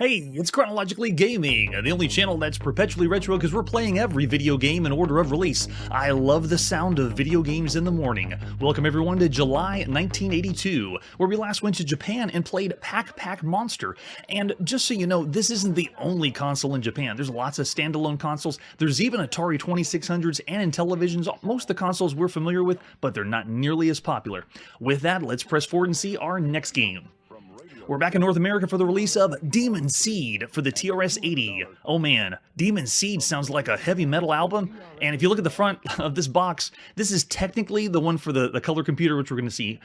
Hey, it's Chronologically Gaming, the only channel that's perpetually retro because we're playing every video game in order of release. I love the sound of video games in the morning. Welcome everyone to July 1982, where we last went to Japan and played Pac Monster. And just so you know, this isn't the only console in Japan. There's lots of standalone consoles. There's even Atari 2600s and Intellivisions, most of the consoles we're familiar with, but they're not nearly as popular. With that, let's press forward and see our next game. We're back in North America for the release of Demon Seed for the TRS-80. Oh man, Demon Seed sounds like a heavy metal album, and if you look at the front of this box, this is technically the one for the color computer, which we're going to see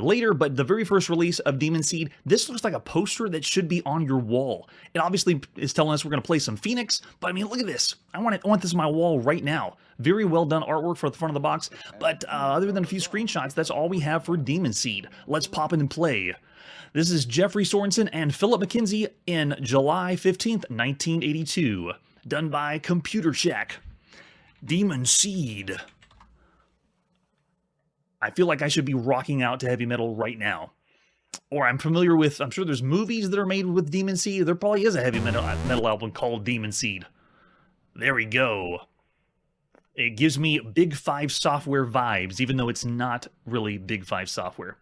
later, but the very first release of Demon Seed, this looks like a poster that should be on your wall. It obviously is telling us we're going to play some Phoenix, but I mean, look at this. I want this on my wall right now. Very well done artwork for the front of the box, but other than a few screenshots, that's all we have for Demon Seed. Let's pop in and play. This is Jeffrey Sorensen and Philip McKenzie in July 15th, 1982. Done by Computer Shack. Demon Seed. I feel like I should be rocking out to heavy metal right now. Or I'm familiar with, I'm sure there's movies that are made with Demon Seed. There probably is a heavy metal album called Demon Seed. There we go. It gives me Big 5 software vibes, even though it's not really Big 5 software.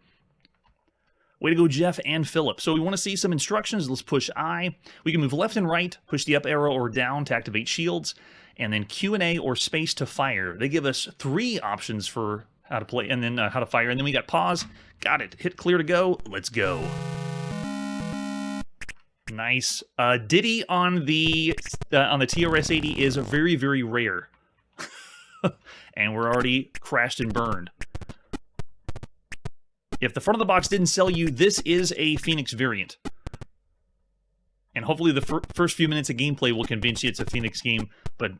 Way to go, Jeff and Philip. So we want to see some instructions. Let's push I. We can move left and right, push the up arrow or down to activate shields, and then Q and A or space to fire. They give us 3 options for how to play, and then how to fire. And then we got pause. Got it. Hit clear to go. Let's go. Nice. Diddy on the TRS-80 is very, very rare. And we're already crashed and burned. If the front of the box didn't sell you, this is a Phoenix variant. And hopefully the first few minutes of gameplay will convince you it's a Phoenix game. But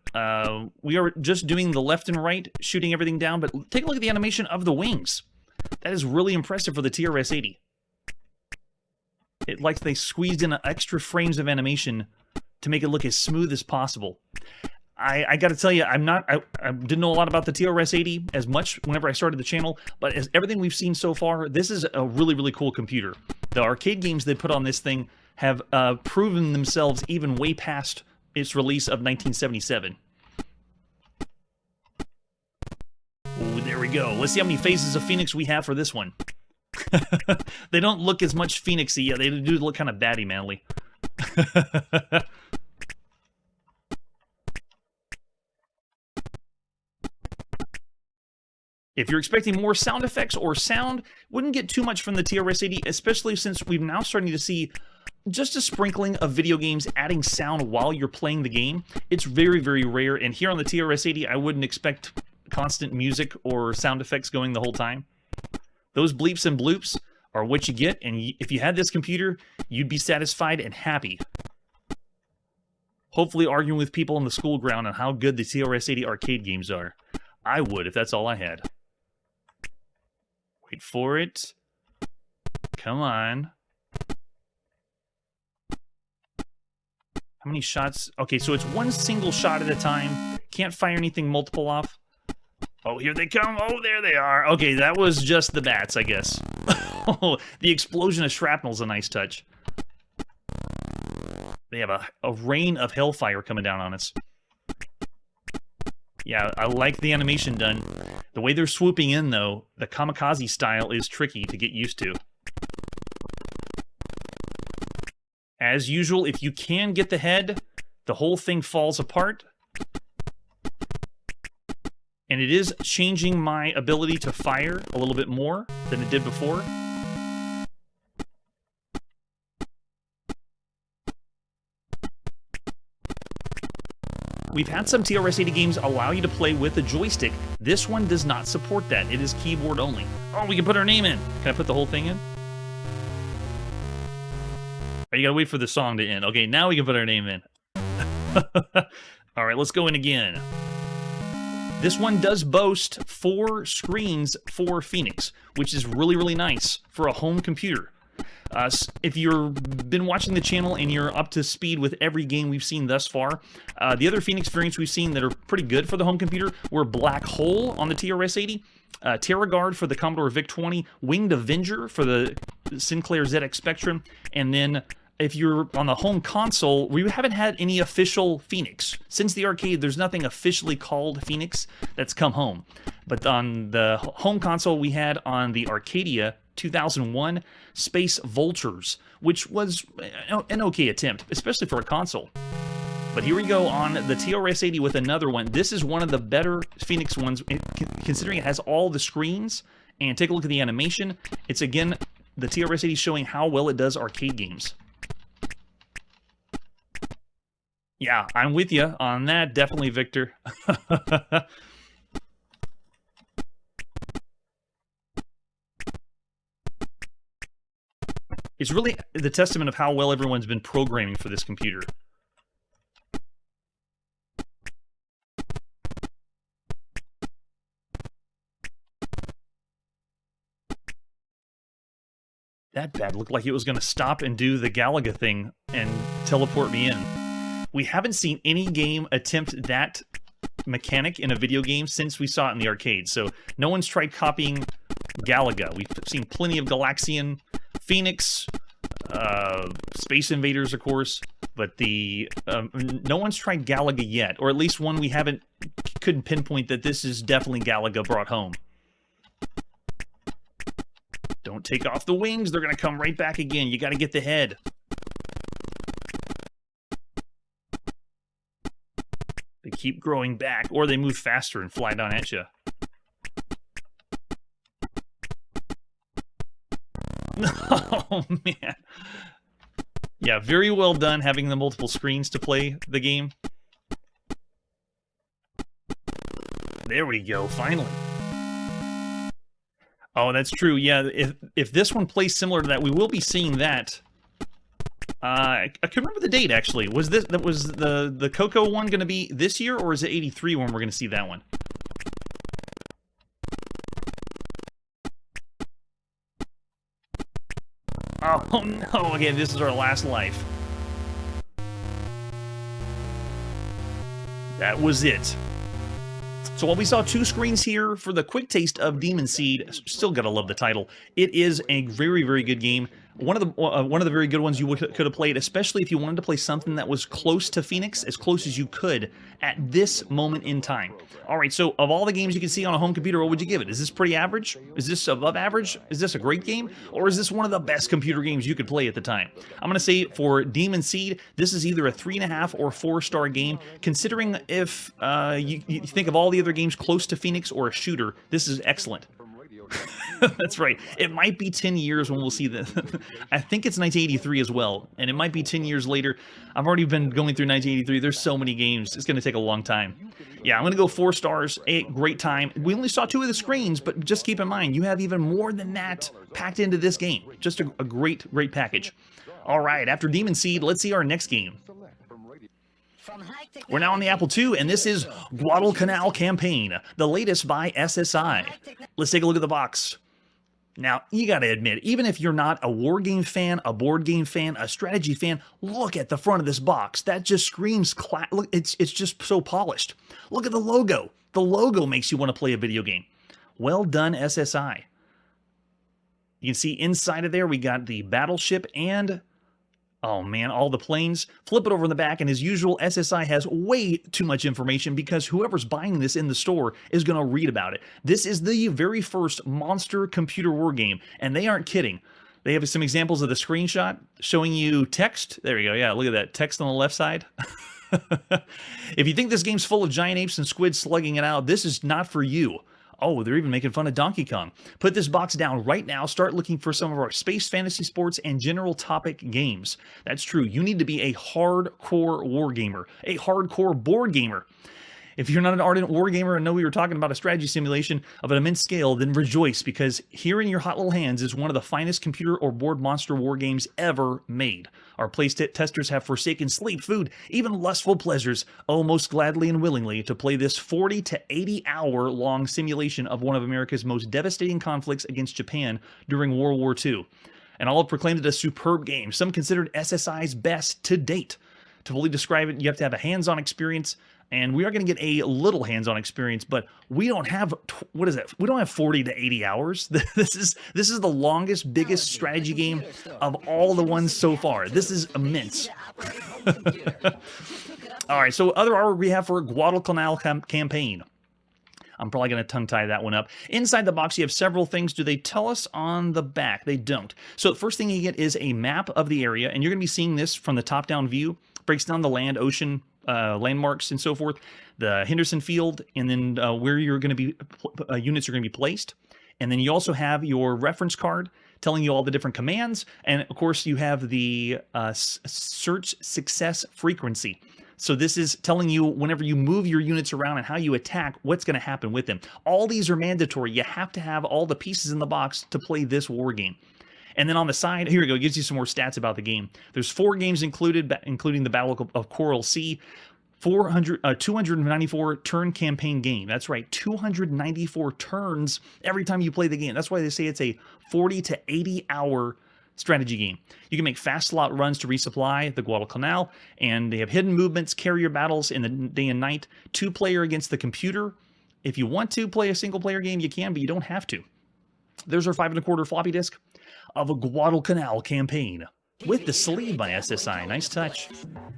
we are just doing the left and right, shooting everything down. But take a look at the animation of the wings. That is really impressive for the TRS-80. It like they squeezed in extra frames of animation to make it look as smooth as possible. I got to tell you, I didn't know a lot about the TRS-80 as much whenever I started the channel, but as everything we've seen so far, this is a really, really cool computer. The arcade games they put on this thing have proven themselves even way past its release of 1977. Oh, there we go. Let's see how many phases of Phoenix we have for this one. They don't look as much Phoenix-y. Yeah, they do look kind of batty manly. If you're expecting more sound effects or sound, wouldn't get too much from the TRS-80, especially since we're now starting to see just a sprinkling of video games adding sound while you're playing the game. It's very, very rare, and here on the TRS-80, I wouldn't expect constant music or sound effects going the whole time. Those bleeps and bloops are what you get, and if you had this computer, you'd be satisfied and happy. Hopefully arguing with people on the school ground on how good the TRS-80 arcade games are. I would, if that's all I had. Wait for it. Come on. How many shots? Okay, so it's one single shot at a time. Can't fire anything multiple off. Oh, here they come. Oh, there they are. Okay, that was just the bats, I guess. Oh, the explosion of shrapnel is a nice touch. They have a rain of hellfire coming down on us. Yeah, I like the animation done. The way they're swooping in, though, the kamikaze style is tricky to get used to. As usual, if you can get the head, the whole thing falls apart. And it is changing my ability to fire a little bit more than it did before. We've had some TRS-80 games allow you to play with a joystick. This one does not support that. It is keyboard only. Oh, we can put our name in. Can I put the whole thing in? Oh, you gotta wait for the song to end. Okay, now we can put our name in. All right, let's go in again. This one does boast 4 screens for Phoenix, which is really, really nice for a home computer. If you've been watching the channel and you're up to speed with every game we've seen thus far, the other Phoenix variants we've seen that are pretty good for the home computer were Black Hole on the TRS-80, TerraGuard for the Commodore VIC-20, Winged Avenger for the Sinclair ZX Spectrum, and then if you're on the home console, we haven't had any official Phoenix. Since the arcade, there's nothing officially called Phoenix that's come home. But on the home console, we had on the Arcadia 2001 Space Vultures, which was an okay attempt, especially for a console. But here we go on the TRS-80 with another one. This is one of the better Phoenix ones, considering it has all the screens. And take a look at the animation. It's, again, the TRS-80 showing how well it does arcade games. Yeah, I'm with you on that. Definitely, Victor. It's really the testament of how well everyone's been programming for this computer. That bad looked like it was going to stop and do the Galaga thing and teleport me in. We haven't seen any game attempt that mechanic in a video game since we saw it in the arcade. So no one's tried copying Galaga. We've seen plenty of Galaxian, Phoenix, Space Invaders, of course, but no one's tried Galaga yet, or at least one we couldn't pinpoint that this is definitely Galaga brought home. Don't take off the wings, they're going to come right back again. You got to get the head. They keep growing back, or they move faster and fly down at you. Oh, man. Yeah, very well done having the multiple screens to play the game. There we go, finally. Oh, that's true. Yeah, if this one plays similar to that, we will be seeing that. I can remember the date, actually. Was the Coco one going to be this year, or is it 83 when we're going to see that one? Oh, no. Okay, this is our last life. That was it. So while we saw two screens here for the quick taste of Demon Seed, still gotta love the title. It is a very, very good game. One of the very good ones you could have played, especially if you wanted to play something that was close to Phoenix, as close as you could at this moment in time. All right, so of all the games you can see on a home computer, what would you give it? Is this pretty average? Is this above average? Is this a great game? Or is this one of the best computer games you could play at the time? I'm going to say for Demon Seed, this is either a 3.5 or 4-star game. Considering if you think of all the other games close to Phoenix or a shooter, this is excellent. That's right. It might be 10 years when we'll see this. I think it's 1983 as well, and it might be 10 years later. I've already been going through 1983. There's so many games. It's going to take a long time. Yeah, I'm going to go 4 stars. A great time. We only saw 2 of the screens, but just keep in mind, you have even more than that packed into this game. Just a great, great package. All right, after Demon Seed, let's see our next game. We're now on the Apple II, and this is Guadalcanal Campaign, the latest by SSI. Let's take a look at the box. Now, you gotta admit, even if you're not a war game fan, a board game fan, a strategy fan, look at the front of this box. That just screams look, it's just so polished. Look at the logo. The logo makes you want to play a video game. Well done, SSI. You can see inside of there, we got the battleship and... oh man, all the planes. Flip it over in the back, and as usual, SSI has way too much information because whoever's buying this in the store is going to read about it. This is the very first monster computer war game, and they aren't kidding. They have some examples of the screenshot showing you text. There we go, yeah, look at that, text on the left side. If you think this game's full of giant apes and squids slugging it out, this is not for you. Oh, they're even making fun of Donkey Kong. Put this box down right now. Start looking for some of our space, fantasy, sports, and general topic games. That's true. You need to be a hardcore war gamer, a hardcore board gamer. If you're not an ardent war gamer and know we were talking about a strategy simulation of an immense scale, then rejoice, because here in your hot little hands is one of the finest computer or board monster war games ever made. Our play testers have forsaken sleep, food, even lustful pleasures, oh, most gladly and willingly, to play this 40 to 80 hour long simulation of one of America's most devastating conflicts against Japan during World War II. And all have proclaimed it a superb game, some considered SSI's best to date. To fully describe it, you have to have a hands-on experience, And we are going to get a little hands-on experience, but we don't have, what is it? We don't have 40 to 80 hours. This is the longest, biggest strategy game of all the ones so far. This is immense. All right, so other artwork we have for Guadalcanal Campaign. I'm probably going to tongue-tie that one up. Inside the box, you have several things. Do they tell us on the back? They don't. So the first thing you get is a map of the area, and you're going to be seeing this from the top-down view. Breaks down the land, ocean, landmarks, and so forth. The Henderson Field, and then where you're going to be, units are going to be placed. And then you also have your reference card telling you all the different commands. And, of course, you have the search success frequency. So this is telling you whenever you move your units around and how you attack, what's going to happen with them. All these are mandatory. You have to have all the pieces in the box to play this war game. And then on the side, here we go, it gives you some more stats about the game. There's 4 games included, including the Battle of Coral Sea, 294 turn campaign game. That's right, 294 turns every time you play the game. That's why they say it's a 40 to 80 hour strategy game. You can make fast slot runs to resupply the Guadalcanal, and they have hidden movements, carrier battles in the day and night, 2-player against the computer. If you want to play a single-player game, you can, but you don't have to. There's our 5 1/4 floppy disk of a Guadalcanal Campaign with the sleeve by SSI. Nice touch.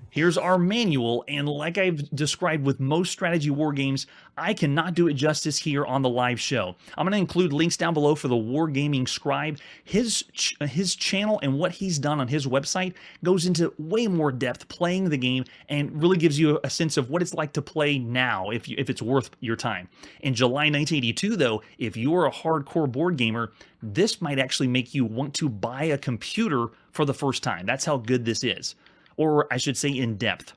Here's our manual, and like I've described with most strategy war games, I cannot do it justice here on the live show. I'm going to include links down below for the Wargaming Scribe. His channel and what he's done on his website goes into way more depth playing the game and really gives you a sense of what it's like to play now if it's worth your time. In July 1982, though, if you're a hardcore board gamer, this might actually make you want to buy a computer for the first time. That's how good this is. Or I should say in depth.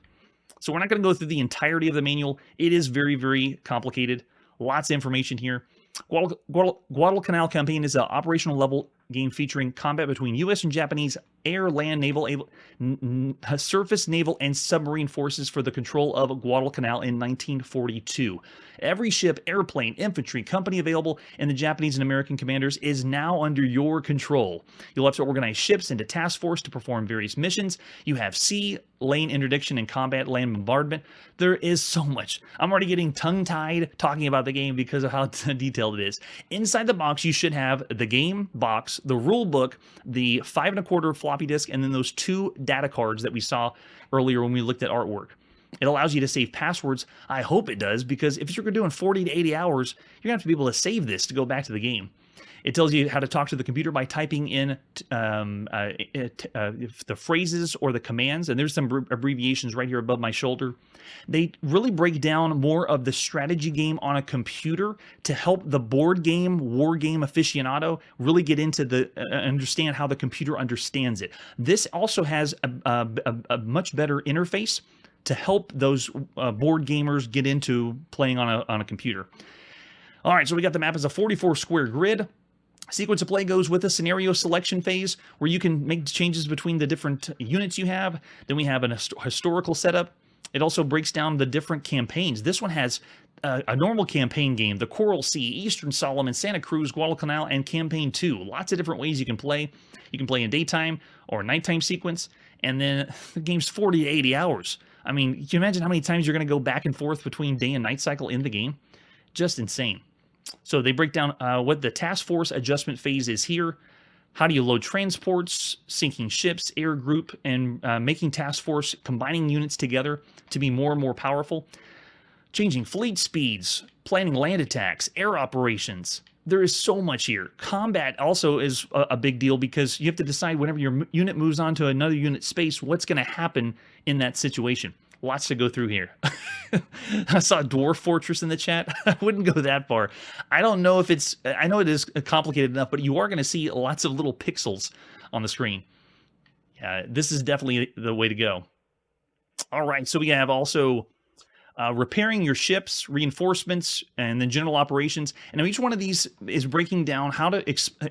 So we're not going to go through the entirety of the manual. It is very, very complicated. Lots of information here. Guadalcanal Campaign is an operational level game featuring combat between U.S. and Japanese air, land, naval, surface, naval, and submarine forces for the control of Guadalcanal in 1942. Every ship, airplane, infantry, company available, and the Japanese and American commanders is now under your control. You'll have to organize ships into task force to perform various missions. You have sea, lane interdiction, and combat land bombardment. There is so much. I'm already getting tongue-tied talking about the game because of how detailed it is. Inside the box, you should have the game box, the rule book, the 5 1/4 floppy disk, and then those 2 data cards that we saw earlier when we looked at artwork. It allows you to save passwords. I hope it does, because if you're doing 40 to 80 hours, you're going to have to be able to save this to go back to the game. It tells you how to talk to the computer by typing in the phrases or the commands, and there's some abbreviations right here above my shoulder. They really break down more of the strategy game on a computer to help the board game, war game aficionado really get into the understand how the computer understands it. This also has a much better interface to help those board gamers get into playing on a computer. All right, so we got the map as a 44 square grid. Sequence of play goes with a scenario selection phase where you can make changes between the different units you have. Then we have an historical setup. It also breaks down the different campaigns. This one has a normal campaign game, the Coral Sea, Eastern Solomon, Santa Cruz, Guadalcanal, and Campaign 2. Lots of different ways you can play. You can play in daytime or nighttime sequence, and then the game's 40 to 80 hours. I mean, can you imagine how many times you're going to go back and forth between day and night cycle in the game? Just insane. So they break down what the task force adjustment phase is here. How do you load transports, sinking ships, air group, and making task force, combining units together to be more and more powerful. Changing fleet speeds, planning land attacks, air operations. There is so much here. Combat also is a big deal because you have to decide whenever your unit moves on to another unit space, what's going to happen in that situation. Lots to go through here. I saw Dwarf Fortress in the chat. I wouldn't go that far. I don't know if it's... I know it is complicated enough, but you are going to see lots of little pixels on the screen. This is definitely the way to go. All right, so we have also... repairing your ships, reinforcements, and then general operations. And each one of these is breaking down how to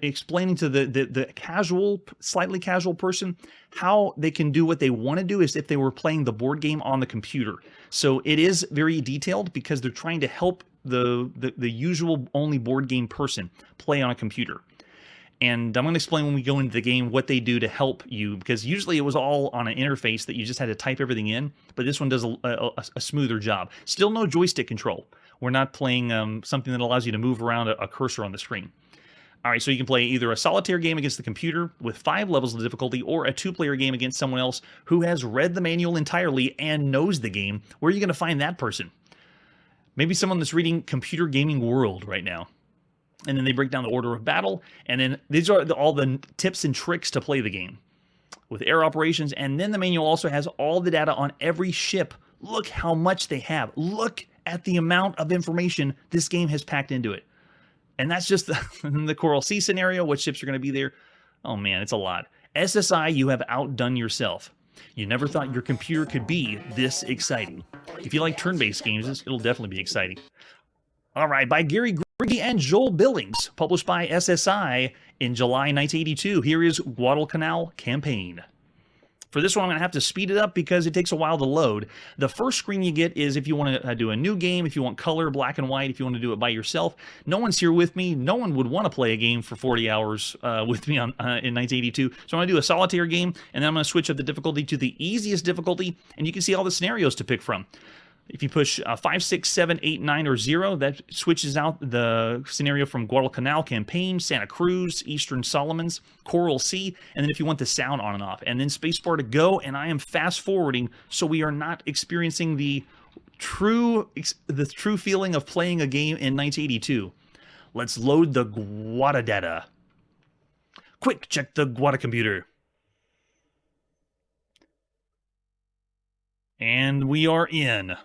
explaining to the casual, slightly casual person how they can do what they want to do as if they were playing the board game on the computer. So it is very detailed because they're trying to help the usual only board game person play on a computer. And I'm going to explain when we go into the game what they do to help you, because usually it was all on an interface that you just had to type everything in, but this one does a smoother job. Still no joystick control. We're not playing something that allows you to move around a cursor on the screen. All right, so you can play either a solitaire game against the computer with 5 levels of difficulty, or a 2-player game against someone else who has read the manual entirely and knows the game. Where are you going to find that person? Maybe someone that's reading Computer Gaming World right now. And then they break down the order of battle, and then these are all the tips and tricks to play the game with air operations. And then the manual also has all the data on every ship. Look how much they have. Look at the amount of information this game has packed into it. And that's just the Coral Sea scenario, what ships are going to be there. Oh man, it's a lot. SSI, you have outdone yourself. You never thought your computer could be this exciting. If you like turn-based games, it'll definitely be exciting. All right, by Gary Griggy and Joel Billings, published by SSI in July 1982. Here is Guadalcanal Campaign. For this one, I'm going to have to speed it up because it takes a while to load. The first screen you get is if you want to do a new game, if you want color, black and white, if you want to do it by yourself. No one's here with me. No one would want to play a game for 40 hours with me in 1982. So I'm going to do a solitaire game, and then I'm going to switch up the difficulty to the easiest difficulty, and you can see all the scenarios to pick from. If you push 5, 6, 7, 8, 9, or 0, that switches out the scenario from Guadalcanal Campaign, Santa Cruz, Eastern Solomons, Coral Sea, and then if you want the sound on and off. And then spacebar to go, and I am fast forwarding, so we are not experiencing the true feeling of playing a game in 1982. Let's load the Guada data. Quick, check the Guada computer. And we are in.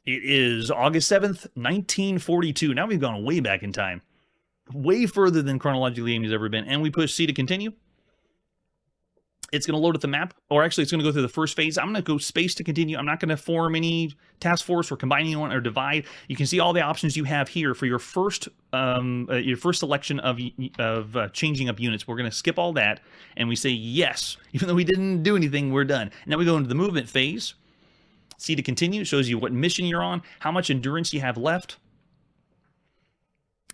It is August 7th, 1942. Now we've gone way back in time. Way further than chronologically gaming has ever been. And we push C to continue. It's going to load up the map. Or actually, it's going to go through the first phase. I'm going to go space to continue. I'm not going to form any task force or combine anyone or divide. You can see all the options you have here for your first selection of changing up units. We're going to skip all that. And we say yes. Even though we didn't do anything, we're done. Now we go into the movement phase. C to continue shows you what mission you're on, how much endurance you have left.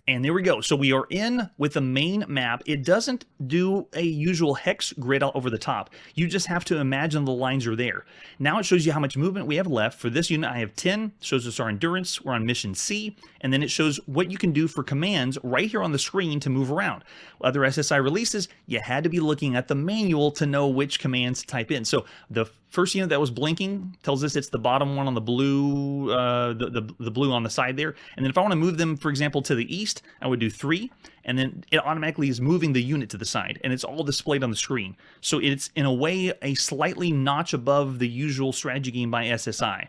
And there we go. So we are in with the main map. It doesn't do a usual hex grid out over the top. You just have to imagine the lines are there. Now it shows you how much movement we have left. For this unit, I have 10. It shows us our endurance. We're on mission C. And then it shows what you can do for commands right here on the screen to move around. Other SSI releases, you had to be looking at the manual to know which commands to type in. So the first unit that was blinking tells us it's the bottom one on the blue, the blue on the side there. And then if I want to move them, for example, to the east, I would do 3, and then it automatically is moving the unit to the side, and it's all displayed on the screen. So it's, in a way, a slightly notch above the usual strategy game by SSI.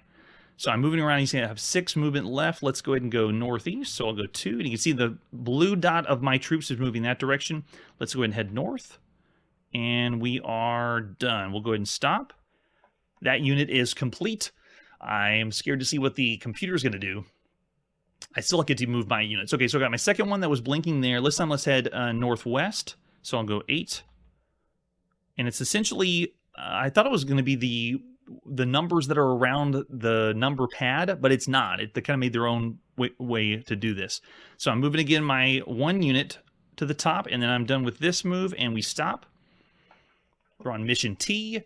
So I'm moving around. You see I have 6 movement left. Let's go ahead and go northeast. So I'll go 2, and you can see the blue dot of my troops is moving that direction. Let's go ahead and head north, and we are done. We'll go ahead and stop. That unit is complete. I am scared to see what the computer is going to do. I still get to move my units. Okay, so I got my second one that was blinking there. This time let's head northwest. So I'll go 8. And it's essentially, I thought it was going to be the numbers that are around the number pad, but it's not. They kind of made their own way to do this. So I'm moving again my 1 unit to the top, and then I'm done with this move, and we stop. We're on mission T.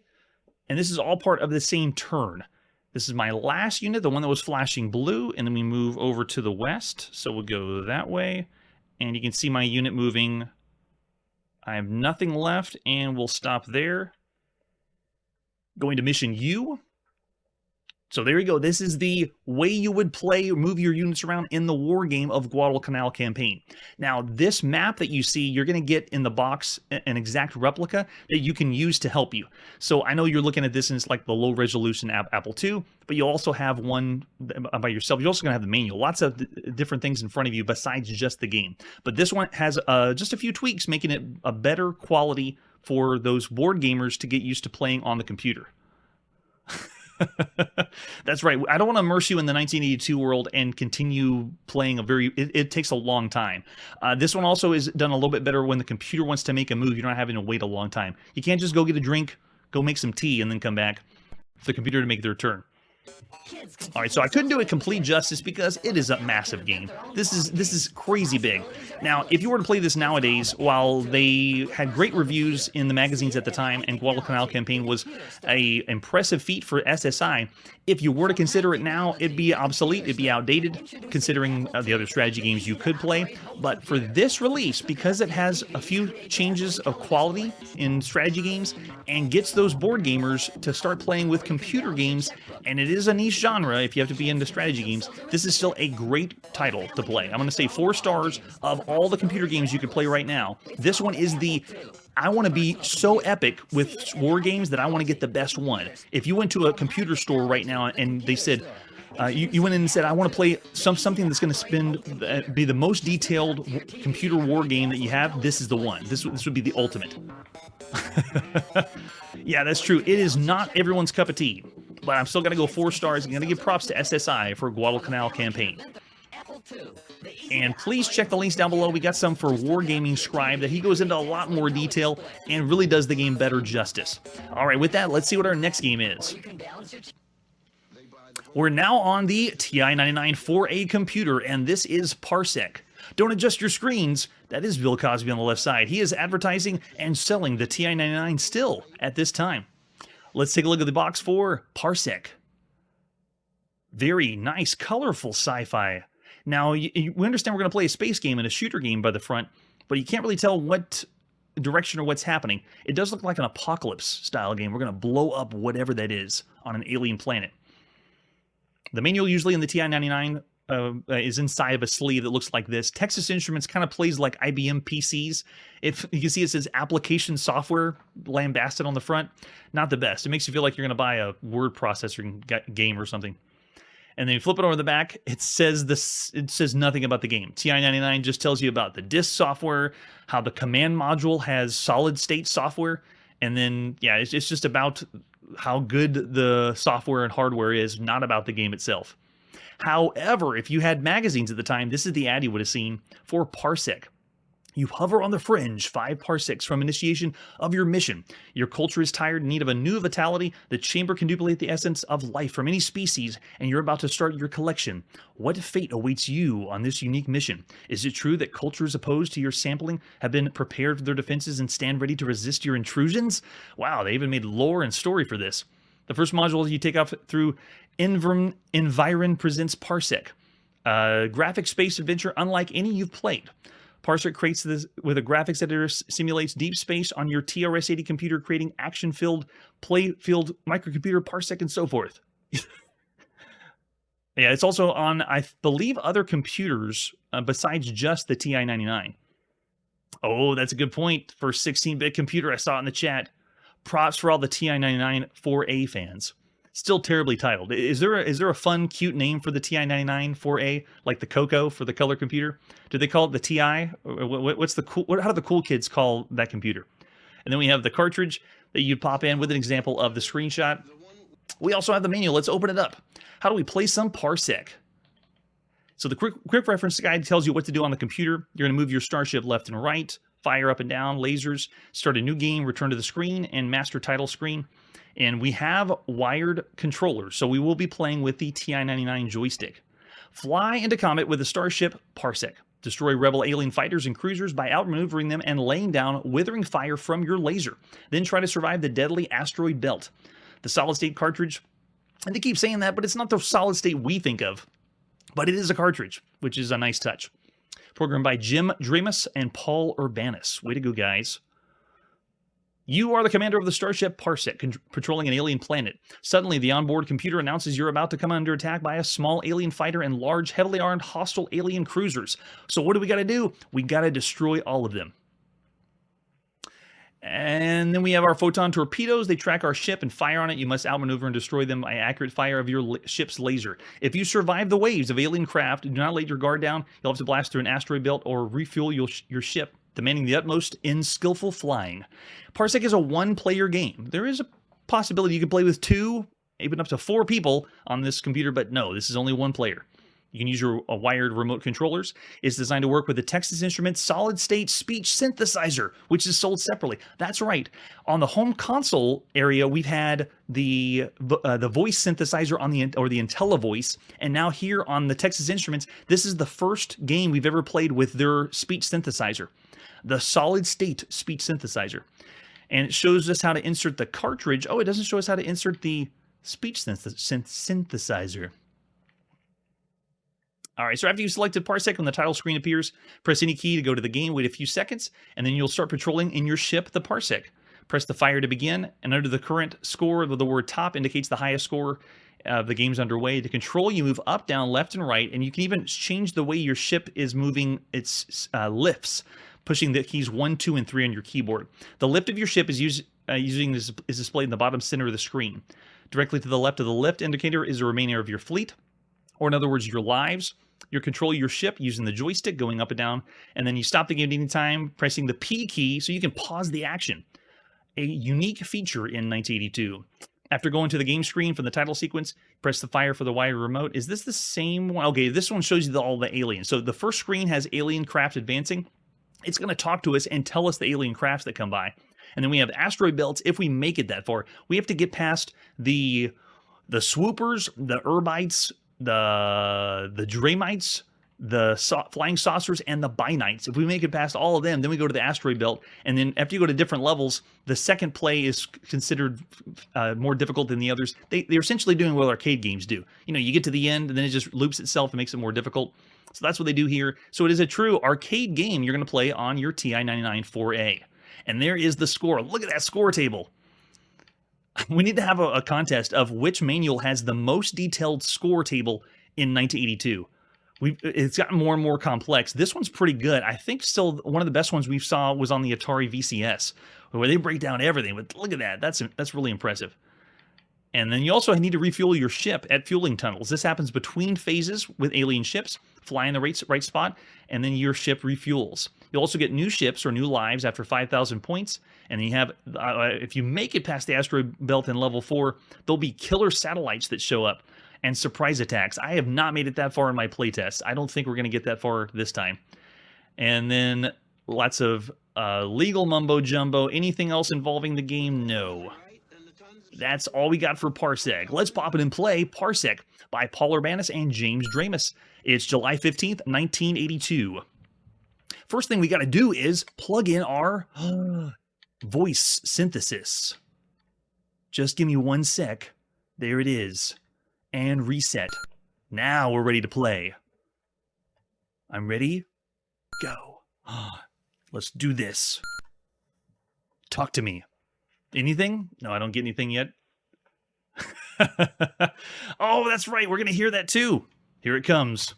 And this is all part of the same turn. This is my last unit, the one that was flashing blue, and then we move over to the west. So we'll go that way, and you can see my unit moving. I have nothing left, and we'll stop there. Going to mission U. So there you go. This is the way you would play or move your units around in the war game of Guadalcanal Campaign. Now, this map that you see, you're going to get in the box an exact replica that you can use to help you. So I know you're looking at this and it's like the low resolution Apple II, but you also have one by yourself. You're also going to have the manual. Lots of different things in front of you besides just the game. But this one has just a few tweaks, making it a better quality for those board gamers to get used to playing on the computer. That's right. I don't want to immerse you in the 1982 world and continue playing it takes a long time. This one also is done a little bit better when the computer wants to make a move. You're not having to wait a long time. You can't just go get a drink, go make some tea, and then come back for the computer to make their turn. All right, so I couldn't do it complete justice because it is a massive game. This is crazy big. Now, if you were to play this nowadays, while they had great reviews in the magazines at the time, and Guadalcanal Campaign was a impressive feat for SSI, if you were to consider it now, it'd be obsolete, it'd be outdated, considering the other strategy games you could play. But for this release, because it has a few changes of quality in strategy games and gets those board gamers to start playing with computer games, and it is a niche genre if you have to be into strategy games, this is still a great title to play. I'm going to say 4 stars of all the computer games you could play right now. This one is the... I want to be so epic with war games that I want to get the best one. If you went to a computer store right now and they said, you went in and said, I want to play something that's going to be the most detailed computer war game that you have, this is the one. This would be the ultimate. Yeah, that's true. It is not everyone's cup of tea, but I'm still going to go 4 stars. I'm going to give props to SSI for Guadalcanal Campaign. And please check the links down below. We got some for Wargaming Scribe that he goes into a lot more detail and really does the game better justice. All right, with that, let's see what our next game is. We're now on the TI-99 4A computer, and this is Parsec. Don't adjust your screens. That is Bill Cosby on the left side. He is advertising and selling the TI-99 still at this time. Let's take a look at the box for Parsec. Very nice, colorful sci-fi. Now, we understand we're going to play a space game and a shooter game by the front, but you can't really tell what direction or what's happening. It does look like an apocalypse-style game. We're going to blow up whatever that is on an alien planet. The manual usually in the TI-99 is inside of a sleeve that looks like this. Texas Instruments kind of plays like IBM PCs. If you can see, it says application software lambasted on the front. Not the best. It makes you feel like you're going to buy a word processor game or something. And then you flip it over the back, it says nothing about the game. TI-99 just tells you about the disk software, how the command module has solid state software, and then, yeah, it's just about how good the software and hardware is, not about the game itself. However, if you had magazines at the time, this is the ad you would have seen for Parsec. You hover on the fringe, 5 parsecs from initiation of your mission. Your culture is tired, in need of a new vitality. The chamber can duplicate the essence of life from any species, and you're about to start your collection. What fate awaits you on this unique mission? Is it true that cultures opposed to your sampling have been prepared for their defenses and stand ready to resist your intrusions? Wow, they even made lore and story for this. The first module you take off through Environ presents Parsec, a graphic space adventure unlike any you've played. Parsec creates this with a graphics editor, simulates deep space on your TRS-80 computer, creating action-filled, play-filled microcomputer, Parsec, and so forth. Yeah, it's also on, I believe, other computers besides just the TI-99. Oh, that's a good point for a 16-bit computer. I saw it in the chat. Props for all the TI-99 4A fans. Still terribly titled. Is there a fun, cute name for the TI-99 4A, like the Coco for the color computer? Do they call it the TI? What's the cool? How do the cool kids call that computer? And then we have the cartridge that you pop in with an example of the screenshot. We also have the manual. Let's open it up. How do we play some Parsec? So the quick reference guide tells you what to do on the computer. You're going to move your starship left and right, fire up and down, lasers, start a new game, return to the screen, and master title screen. And we have wired controllers, so we will be playing with the TI-99 joystick. Fly into combat with the starship Parsec. Destroy rebel alien fighters and cruisers by outmaneuvering them and laying down withering fire from your laser. Then try to survive the deadly asteroid belt. The solid-state cartridge, and they keep saying that, but it's not the solid-state we think of. But it is a cartridge, which is a nice touch. Programmed by Jim Dramus and Paul Urbanus. Way to go, guys. You are the commander of the starship Parsec, patrolling an alien planet. Suddenly, the onboard computer announces you're about to come under attack by a small alien fighter and large, heavily armed, hostile alien cruisers. So what do we got to do? We got to destroy all of them. And then we have our photon torpedoes. They track our ship and fire on it. You must outmaneuver and destroy them by accurate fire of your ship's laser. If you survive the waves of alien craft, do not let your guard down. You'll have to blast through an asteroid belt or refuel your ship, demanding the utmost in skillful flying. Parsec is a one-player game. There is a possibility you could play with 2, even up to 4 people on this computer, but no, this is only 1 player. You can use your wired remote controllers. It's designed to work with the Texas Instruments solid-state speech synthesizer, which is sold separately. That's right. On the home console area, we've had the voice synthesizer on the IntelliVoice, and now here on the Texas Instruments, this is the first game we've ever played with their speech synthesizer, the solid-state speech synthesizer. And it shows us how to insert the cartridge. Oh, it doesn't show us how to insert the speech synthesizer. All right, so after you selected Parsec, when the title screen appears, press any key to go to the game, wait a few seconds, and then you'll start patrolling in your ship, the Parsec. Press the fire to begin, and under the current score, the word top indicates the highest score of the game's underway. To control, you move up, down, left, and right, and you can even change the way your ship is moving its lifts, pushing the keys 1, 2, and 3 on your keyboard. The lift of your ship is displayed in the bottom center of the screen. Directly to the left of the lift indicator is the remainder of your fleet, or in other words, your lives. You control your ship using the joystick going up and down, and then you stop the game at any time pressing the P key so you can pause the action. A unique feature in 1982. After going to the game screen from the title sequence, press the fire for the wired remote. Is this the same one? Okay, this one shows you all the aliens. So the first screen has alien craft advancing. It's going to talk to us and tell us the alien crafts that come by. And then we have asteroid belts. If we make it that far, we have to get past the swoopers, the Urbites, the Dramites, the flying saucers, and the Binites. If we make it past all of them, then we go to the asteroid belt. And then after you go to different levels, the second play is considered more difficult than the others. They're essentially doing what arcade games do. You know, you get to the end, and then it just loops itself and makes it more difficult. So that's what they do here. So it is a true arcade game you're going to play on your TI-99 4A. And there is the score. Look at that score table. We need to have a contest of which manual has the most detailed score table in 1982. It's gotten more and more complex. This one's pretty good. I think still one of the best ones we saw was on the Atari VCS, where they break down everything. But look at that. That's really impressive. And then you also need to refuel your ship at fueling tunnels. This happens between phases with alien ships. Fly in the right spot, and then your ship refuels. You'll also get new ships or new lives after 5,000 points. And then you have, if you make it past the asteroid belt in level 4, there'll be killer satellites that show up and surprise attacks. I have not made it that far in my playtest. I don't think we're going to get that far this time. And then lots of legal mumbo jumbo. Anything else involving the game? No. That's all we got for Parsec. Let's pop it and play Parsec by Paul Urbanus and James Dramus. It's July 15th, 1982. First thing we got to do is plug in our voice synthesis. Just give me 1 sec. There it is. And reset. Now we're ready to play. I'm ready. Go. Let's do this. Talk to me. Anything? No, I don't get anything yet. Oh, that's right. We're going to hear that too. Here it comes.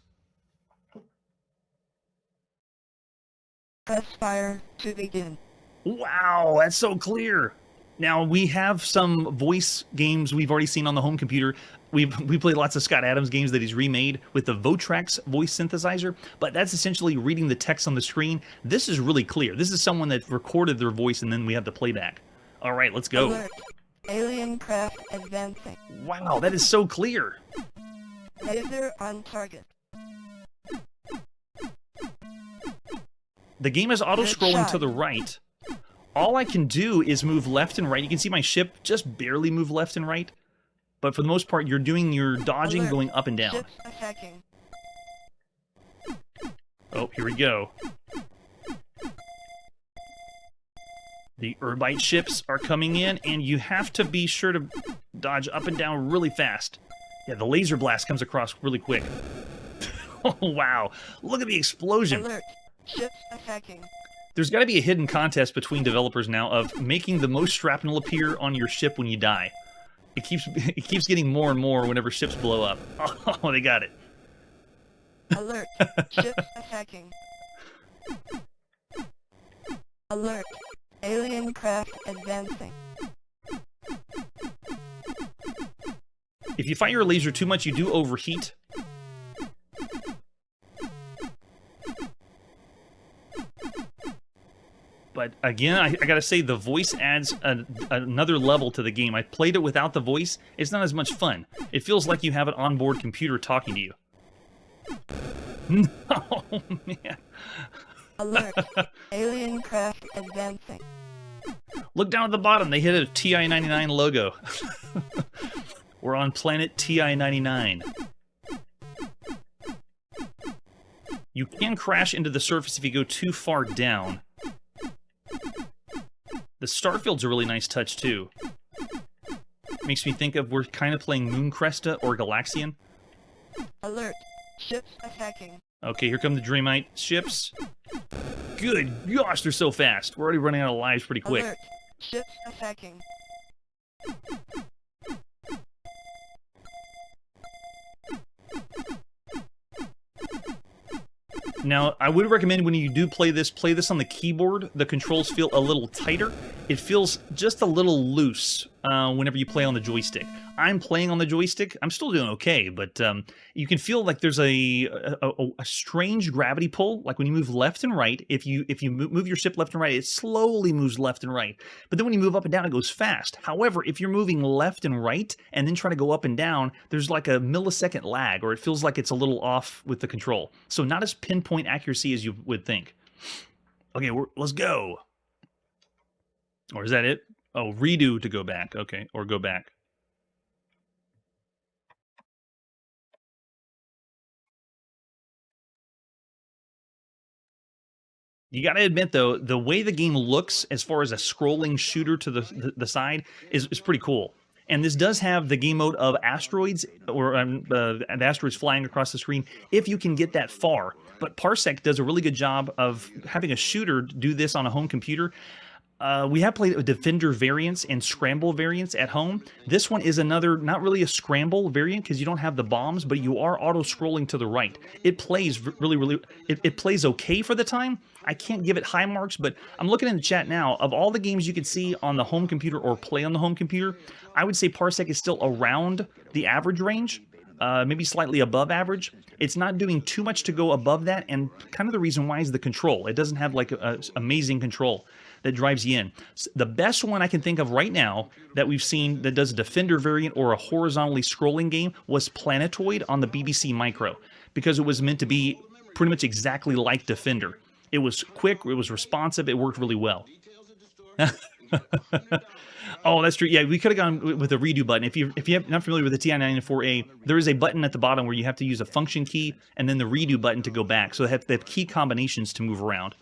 Press fire to begin. Wow, that's so clear. Now, we have some voice games we've already seen on the home computer. We played lots of Scott Adams games that he's remade with the Votrax voice synthesizer, but that's essentially reading the text on the screen. This is really clear. This is someone that recorded their voice, and then we have the playback. All right, let's go. Alert. Alien craft advancing. Wow, that is so clear. Laser on target. The game is auto-scrolling to the right. All I can do is move left and right. You can see my ship just barely move left and right. But for the most part, you're doing your dodging, Alert. going up and down. Ships attacking. Oh, here we go. The Urbite ships are coming in, and you have to be sure to dodge up and down really fast. Yeah, the laser blast comes across really quick. Oh, wow. Look at the explosion. Alert. Ships attacking. There's got to be a hidden contest between developers now of making the most shrapnel appear on your ship when you die. It keeps getting more and more whenever ships blow up. Oh, they got it. Alert. Ships attacking. Alert. Alien craft advancing. If you fire your laser too much, you do overheat. But again, I gotta say, the voice adds another level to the game. I played it without the voice. It's not as much fun. It feels like you have an onboard computer talking to you. No, man. Alert. Alien craft advancing. Look down at the bottom. They hit a TI-99 logo. We're on planet TI-99. You can crash into the surface if you go too far down. The starfield's a really nice touch, too. Makes me think of we're kind of playing Moon Cresta or Galaxian. Alert. Ships attacking. Okay, here come the Dreamite ships. Good gosh, they're so fast. We're already running out of lives pretty quick. Alert. Ships attacking. Now, I would recommend when you do play this on the keyboard. The controls feel a little tighter. It feels just a little loose whenever you play on the joystick. I'm playing on the joystick. I'm still doing okay, but you can feel like there's a strange gravity pull. Like when you move left and right, if you move your ship left and right, it slowly moves left and right. But then when you move up and down, it goes fast. However, if you're moving left and right and then try to go up and down, there's like a millisecond lag, or it feels like it's a little off with the control. So not as pinpoint accuracy as you would think. Okay, let's go. Or is that it? Oh, redo to go back. Okay, or go back. You gotta admit, though, the way the game looks as far as a scrolling shooter to the side is pretty cool. And this does have the game mode of asteroids, or the asteroids flying across the screen, if you can get that far. But Parsec does a really good job of having a shooter do this on a home computer. We have played Defender variants and Scramble variants at home. This one is another, not really a Scramble variant because you don't have the bombs, but you are auto-scrolling to the right. It plays it plays okay for the time. I can't give it high marks, but I'm looking in the chat now. Of all the games you could see on the home computer or play on the home computer, I would say Parsec is still around the average range. Maybe slightly above average. It's not doing too much to go above that, and kind of the reason why is the control. It doesn't have like a amazing control that drives you in. The best one I can think of right now that we've seen that does a Defender variant or a horizontally scrolling game was Planetoid on the BBC Micro, because it was meant to be pretty much exactly like Defender. It was quick, it was responsive, it worked really well. Oh, that's true. Yeah, we could have gone with a redo button. If you're not familiar with the TI-94A, there is a button at the bottom where you have to use a function key and then the redo button to go back. So they have key combinations to move around.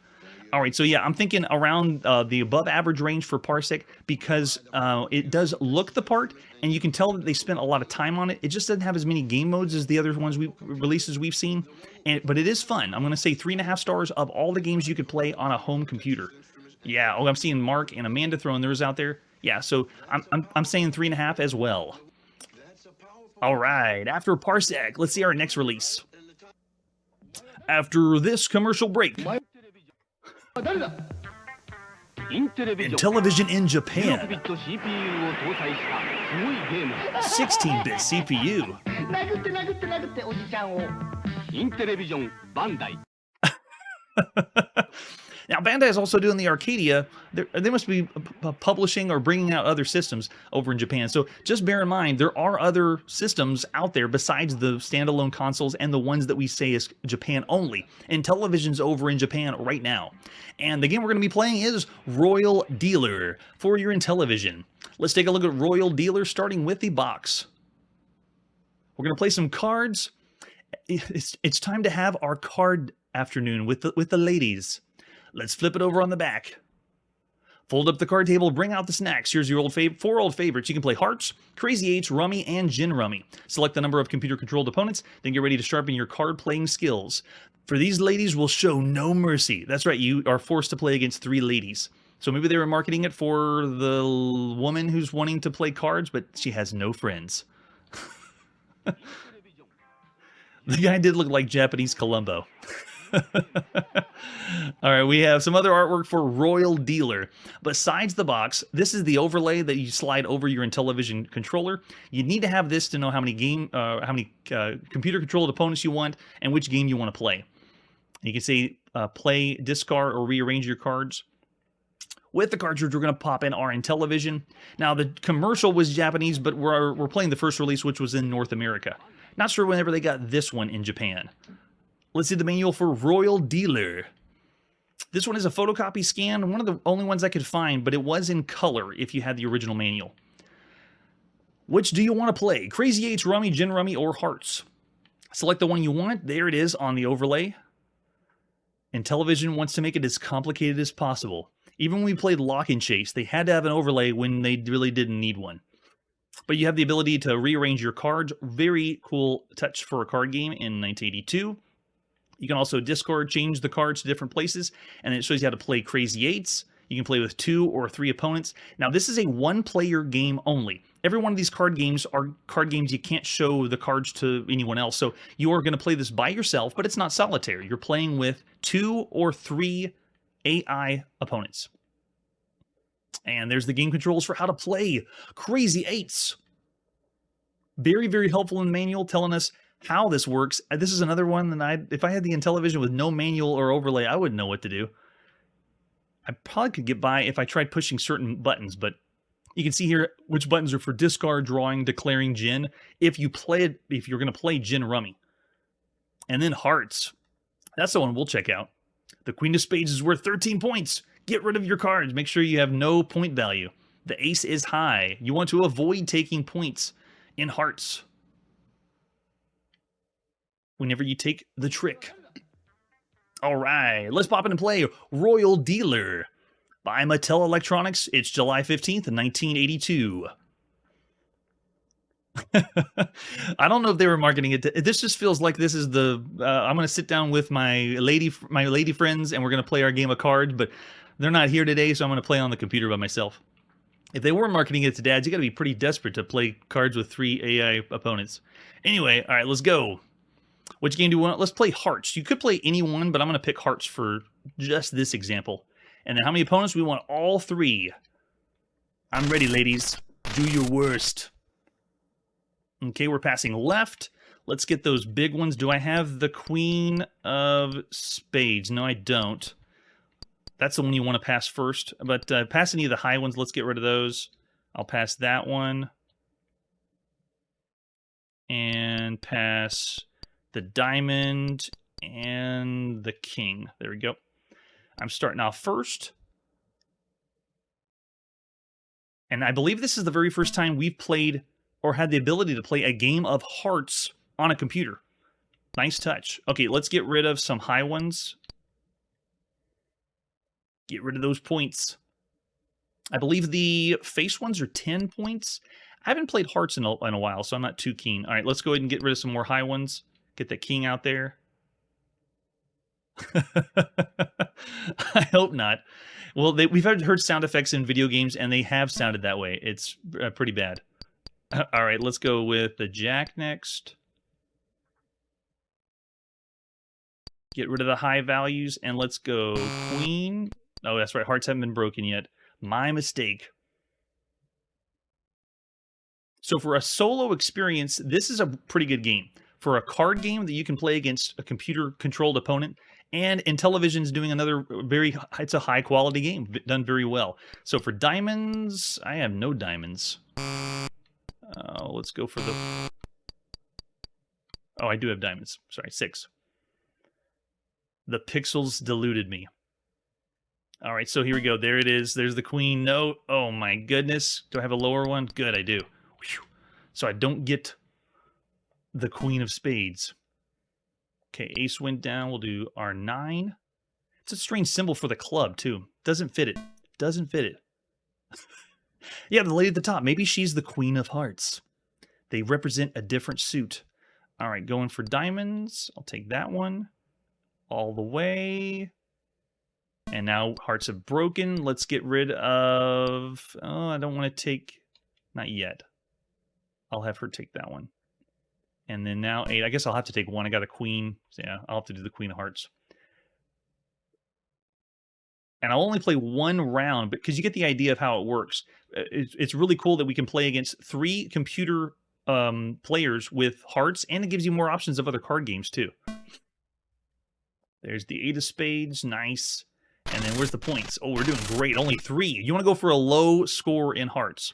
All right, so yeah, I'm thinking around the above average range for Parsec because it does look the part, and you can tell that they spent a lot of time on it. It just doesn't have as many game modes as the other releases we've seen, but it is fun. I'm going to say 3.5 stars of all the games you could play on a home computer. Yeah, oh, I'm seeing Mark and Amanda throwing theirs out there. Yeah, so I'm saying 3.5 as well. All right, after Parsec, let's see our next release. After this commercial break. Intellivision in Japan. 16-bit CPU. Now, Bandai is also doing the Arcadia. They must be publishing or bringing out other systems over in Japan. So just bear in mind, there are other systems out there besides the standalone consoles and the ones that we say is Japan only. Intellivision's over in Japan right now. And the game we're going to be playing is Royal Dealer for your Intellivision. Let's take a look at Royal Dealer, starting with the box. We're going to play some cards. It's time to have our card afternoon with the ladies. Let's flip it over on the back. Fold up the card table, bring out the snacks. Here's your four old favorites. You can play Hearts, Crazy 8s, Rummy, and Gin Rummy. Select the number of computer-controlled opponents, then get ready to sharpen your card-playing skills. For these ladies, will show no mercy. That's right, you are forced to play against 3 ladies. So maybe they were marketing it for the woman who's wanting to play cards, but she has no friends. The guy did look like Japanese Columbo. All right, we have some other artwork for Royal Dealer. Besides the box, this is the overlay that you slide over your Intellivision controller. You need to have this to know how many computer-controlled opponents you want and which game you want to play. You can say play, discard, or rearrange your cards. With the cartridge, we're going to pop in our Intellivision. Now, the commercial was Japanese, but we're playing the first release, which was in North America. Not sure whenever they got this one in Japan. Let's see the manual for Royal Dealer. This one is a photocopy scan, one of the only ones I could find, but it was in color if you had the original manual. Which do you want to play? Crazy Eights, Rummy, Gin Rummy, or Hearts? Select the one you want. There it is on the overlay. Intellivision wants to make it as complicated as possible. Even when we played Lock and Chase, they had to have an overlay when they really didn't need one. But you have the ability to rearrange your cards. Very cool touch for a card game in 1982. You can also discard, change the cards to different places, and it shows you how to play Crazy Eights. You can play with 2 or 3 opponents. Now, this is a one-player game only. Every one of these card games are card games you can't show the cards to anyone else. So you are going to play this by yourself, but it's not solitaire. You're playing with 2 or 3 AI opponents. And there's the game controls for how to play Crazy Eights. Very, very helpful in the manual, telling us how this works. This is another one that if I had the Intellivision with no manual or overlay, I wouldn't know what to do. I probably could get by if I tried pushing certain buttons, but you can see here which buttons are for discard, drawing, declaring gin. If you're going to play Gin Rummy. And then Hearts. That's the one we'll check out. The Queen of Spades is worth 13 points. Get rid of your cards. Make sure you have no point value. The Ace is high. You want to avoid taking points in Hearts whenever you take the trick. All right, let's pop in and play Royal Dealer by Mattel Electronics. It's July 15th, 1982. I don't know if they were marketing it. This just feels like this is the... I'm going to sit down with my lady friends, and we're going to play our game of cards, but they're not here today, so I'm going to play on the computer by myself. If they were marketing it to dads, you got to be pretty desperate to play cards with 3 AI opponents. Anyway, all right, let's go. Which game do you want? Let's play Hearts. You could play any one, but I'm going to pick Hearts for just this example. And then how many opponents? We want all 3. I'm ready, ladies. Do your worst. Okay, we're passing left. Let's get those big ones. Do I have the Queen of Spades? No, I don't. That's the one you want to pass first. But pass any of the high ones. Let's get rid of those. I'll pass that one. And pass the Diamond and the King. There we go. I'm starting off first. And I believe this is the very first time we've played or had the ability to play a game of Hearts on a computer. Nice touch. Okay, let's get rid of some high ones. Get rid of those points. I believe the face ones are 10 points. I haven't played Hearts in a while, so I'm not too keen. All right, let's go ahead and get rid of some more high ones. Get the King out there. I hope not. Well, we've heard sound effects in video games, and they have sounded that way. It's pretty bad. All right, let's go with the Jack next. Get rid of the high values, and let's go Queen. Oh, that's right. Hearts haven't been broken yet. My mistake. So for a solo experience, this is a pretty good game. For a card game that you can play against a computer-controlled opponent, and Intellivision's doing another it's a high-quality game, done very well. So for diamonds, I have no diamonds. Let's go for the... Oh, I do have diamonds. Sorry, 6. The pixels deluded me. All right, so here we go. There it is. There's the Queen. No. Oh, my goodness. Do I have a lower one? Good, I do. Whew. So I don't get the Queen of Spades. Okay, Ace went down. We'll do R9. It's a strange symbol for the club, too. Doesn't fit it. Doesn't fit it. Yeah, the lady at the top. Maybe she's the Queen of Hearts. They represent a different suit. All right, going for diamonds. I'll take that one. All the way. And now hearts have broken. Let's get rid of... Oh, I don't want to take... Not yet. I'll have her take that one. And then now 8. I guess I'll have to take 1. I got a queen. So yeah, I'll have to do the Queen of Hearts. And I'll only play 1 round, because you get the idea of how it works. It's really cool that we can play against 3 computer players with hearts, and it gives you more options of other card games, too. There's the 8 of Spades. Nice. And then where's the points? Oh, we're doing great. Only 3. You want to go for a low score in hearts.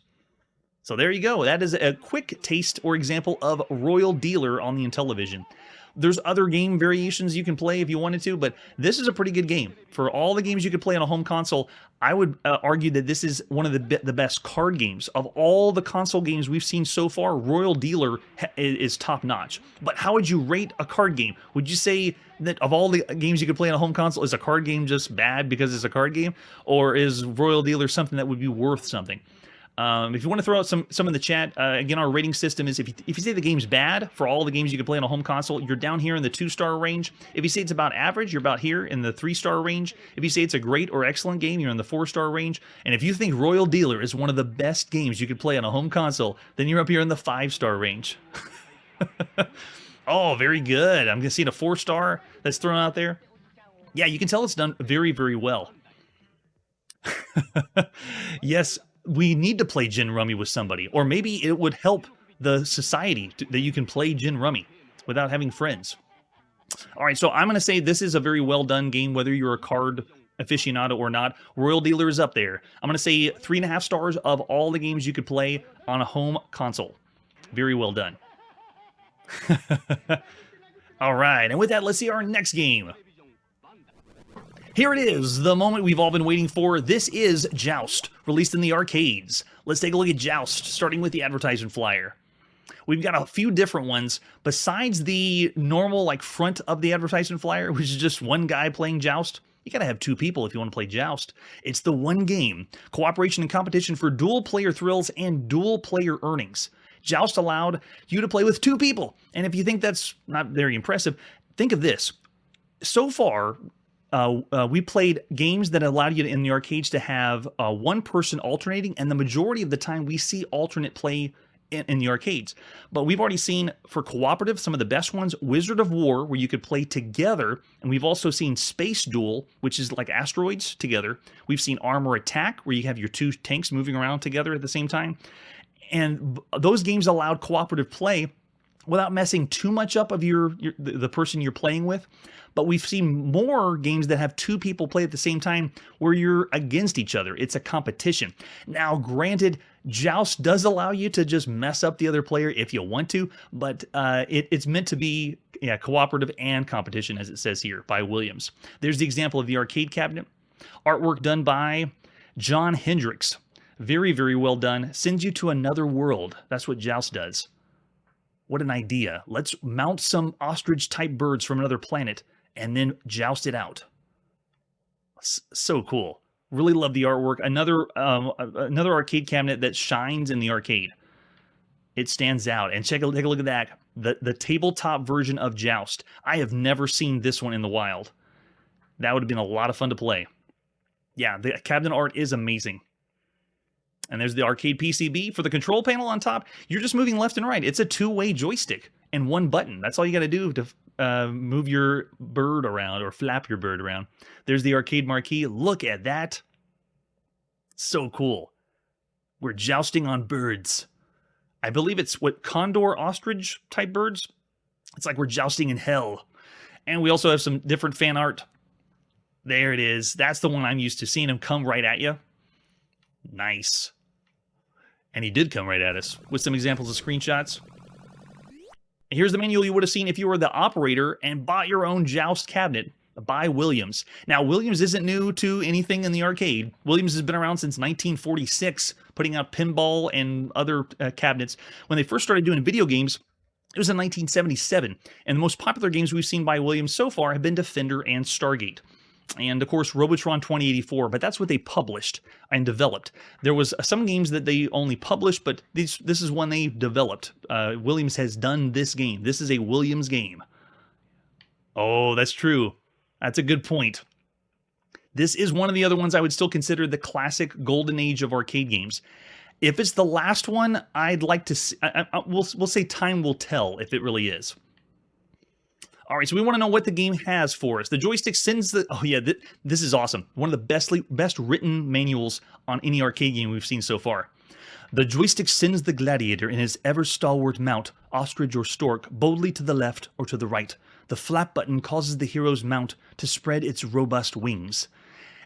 So there you go. That is a quick taste or example of Royal Dealer on the Intellivision. There's other game variations you can play if you wanted to, but this is a pretty good game. For all the games you could play on a home console, I would argue that this is one of the best card games. Of all the console games we've seen so far, Royal Dealer is top-notch. But how would you rate a card game? Would you say that of all the games you could play on a home console, is a card game just bad because it's a card game? Or is Royal Dealer something that would be worth something? If you want to throw out some in the chat, again, our rating system is if you say the game's bad for all the games you can play on a home console, you're down here in the 2-star range. If you say it's about average, you're about here in the 3-star range. If you say it's a great or excellent game, you're in the 4-star range. And if you think Royal Dealer is one of the best games you could play on a home console, then you're up here in the 5-star range. Oh, very good. I'm going to see a 4-star that's thrown out there. Yeah, you can tell it's done very, very well. Yes. We need to play gin rummy with somebody, or maybe it would help the society that you can play gin rummy without having friends. All right, so I'm going to say this is a very well done game, whether you're a card aficionado or not. Royal Dealer is up there. I'm going to say 3.5 stars of all the games you could play on a home console. Very well done. All right, and with that, let's see our next game. Here it is, the moment we've all been waiting for. This is Joust, released in the arcades. Let's take a look at Joust, starting with the advertisement flyer. We've got a few different ones. Besides the normal front of the advertisement flyer, which is just one guy playing Joust, you gotta have 2 people if you want to play Joust. It's the one game, cooperation and competition for dual player thrills and dual player earnings. Joust allowed you to play with 2 people. And if you think that's not very impressive, think of this. So far, we played games that allowed you to, in the arcades to have one person alternating, and the majority of the time we see alternate play in the arcades. But we've already seen, for cooperative, some of the best ones, Wizard of War, where you could play together, and we've also seen Space Duel, which is like asteroids together. We've seen Armor Attack, where you have your 2 tanks moving around together at the same time. And those games allowed cooperative play without messing too much up of the person you're playing with. But we've seen more games that have 2 people play at the same time where you're against each other. It's a competition. Now, granted, Joust does allow you to just mess up the other player if you want to, but it's meant to be cooperative and competition, as it says here, by Williams. There's the example of the arcade cabinet. Artwork done by John Hendricks. Very, very well done. Sends you to another world. That's what Joust does. What an idea. Let's mount some ostrich-type birds from another planet and then joust it out. So cool. Really love the artwork. Another arcade cabinet that shines in the arcade. It stands out. And take a look at that. The tabletop version of Joust. I have never seen this one in the wild. That would have been a lot of fun to play. Yeah, the cabinet art is amazing. And there's the arcade PCB. For the control panel on top, you're just moving left and right. It's a 2-way joystick and 1 button. That's all you got to do to move your bird around or flap your bird around. There's the arcade marquee. Look at that. So cool. We're jousting on birds. I believe it's condor ostrich type birds. It's like we're jousting in hell. And we also have some different fan art. There it is. That's the one I'm used to, seeing him come right at you. Nice. And he did come right at us with some examples of screenshots. Here's the manual you would have seen if you were the operator and bought your own Joust cabinet by Williams. Now, Williams isn't new to anything in the arcade. Williams has been around since 1946, putting out pinball and other cabinets. When they first started doing video games, it was in 1977. And the most popular games we've seen by Williams so far have been Defender and Stargate. And, of course, Robotron 2084, but that's what they published and developed. There was some games that they only published, but this is one they developed. Williams has done this game. This is a Williams game. Oh, that's true. That's a good point. This is one of the other ones I would still consider the classic golden age of arcade games. If it's the last one, I'd like to see, we'll say time will tell if it really is. All right, so we want to know what the game has for us. The joystick sends the... Oh, yeah, this is awesome. One of the best written manuals on any arcade game we've seen so far. The joystick sends the gladiator in his ever-stalwart mount, ostrich or stork, boldly to the left or to the right. The flap button causes the hero's mount to spread its robust wings.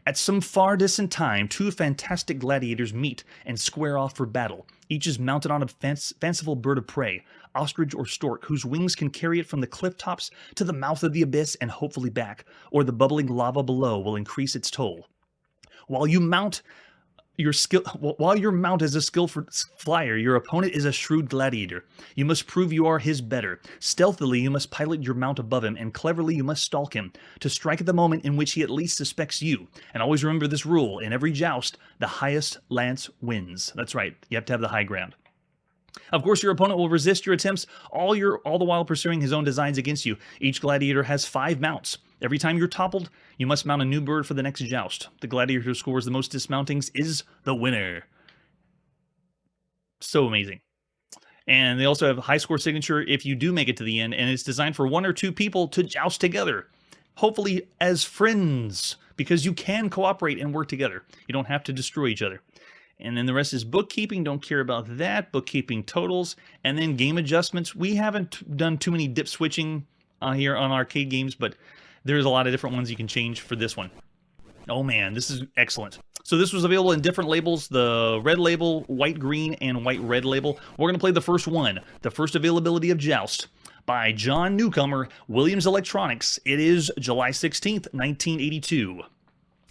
At some far distant time, two fantastic gladiators meet and square off for battle. Each is mounted on a fanciful bird of prey, ostrich or stork, whose wings can carry it from the cliff tops to the mouth of the abyss and hopefully back, or the bubbling lava below will increase its toll. While your mount is a skillful flyer, your opponent is a shrewd gladiator. You must prove you are his better. Stealthily, you must pilot your mount above him, and cleverly you must stalk him, to strike at the moment in which he at least suspects you. And always remember this rule: in every joust, the highest lance wins. That's right, you have to have the high ground. Of course, your opponent will resist your attempts, all the while pursuing his own designs against you. Each gladiator has 5 mounts. Every time you're toppled, you must mount a new bird for the next joust. The gladiator who scores the most dismountings is the winner. So amazing. And they also have a high score signature if you do make it to the end, and it's designed for 1 or 2 people to joust together, hopefully as friends, because you can cooperate and work together. You don't have to destroy each other. And then the rest is bookkeeping. Don't care about that. Bookkeeping totals. And then game adjustments. We haven't done too many dip switching here on arcade games, but there's a lot of different ones you can change for this one. Oh man, this is excellent. So this was available in different labels: the red label, white green, and white red label. We're going to play the first one, the first availability of Joust, by John Newcomer, Williams Electronics. It is July 16th, 1982.